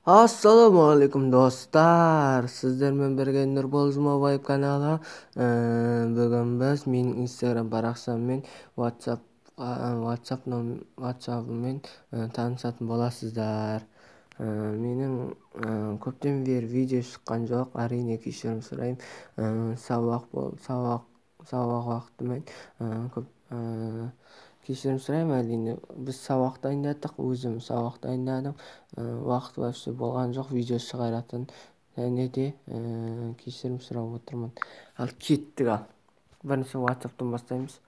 Assalamualaikum dostlar. Sizlerмен birге Нұрбол Жұмабаев каналы. Бүгін біз менің Instagram парақшаммен WhatsApp'ыммен танысатын боласыздар. Менің көптен бері видео шыққан жоқ. Әрине кешірім сұраймын. Сабақ уақытымен көп кешірім сұраймын. Әрине біз сабақ дайындадық, өзім сабақ дайындадым. Уақыт вообще болған жоқ видео шығаратын, және де кешірім сұрап отырмын. Ал кеттік. Бірінші WhatsApp'тан бастаймыз.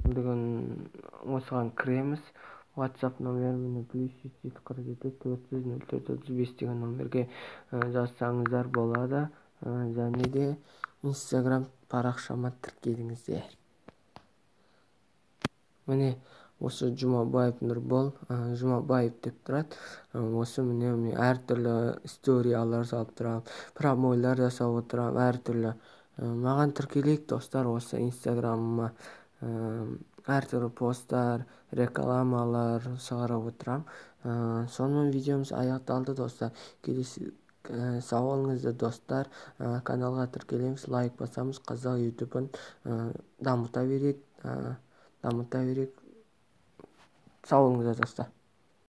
Бүгін осыған кіреміз. WhatsApp номерімді +747 деген номерге жазсаңыздар болады. Және де Instagram парақшама тіркеліңіздер. Міне осы Жұмабаев Нұрбол, Жұмабаев деп тұрады. Осы міне әртүрлі историялар салып тұрам, промойлар жасап отырам, әртүрлі. Маған тіркелейік достар, осы Инстаграмыма әртүрлі посттар, рекламалар шығарып отырам. Сонымен видеомыз аяқталды достар. Келесі сау достар. Каналға тіркелеміз, лайк басамыз, қазақ ютубын дамыта берейік. Сау достар.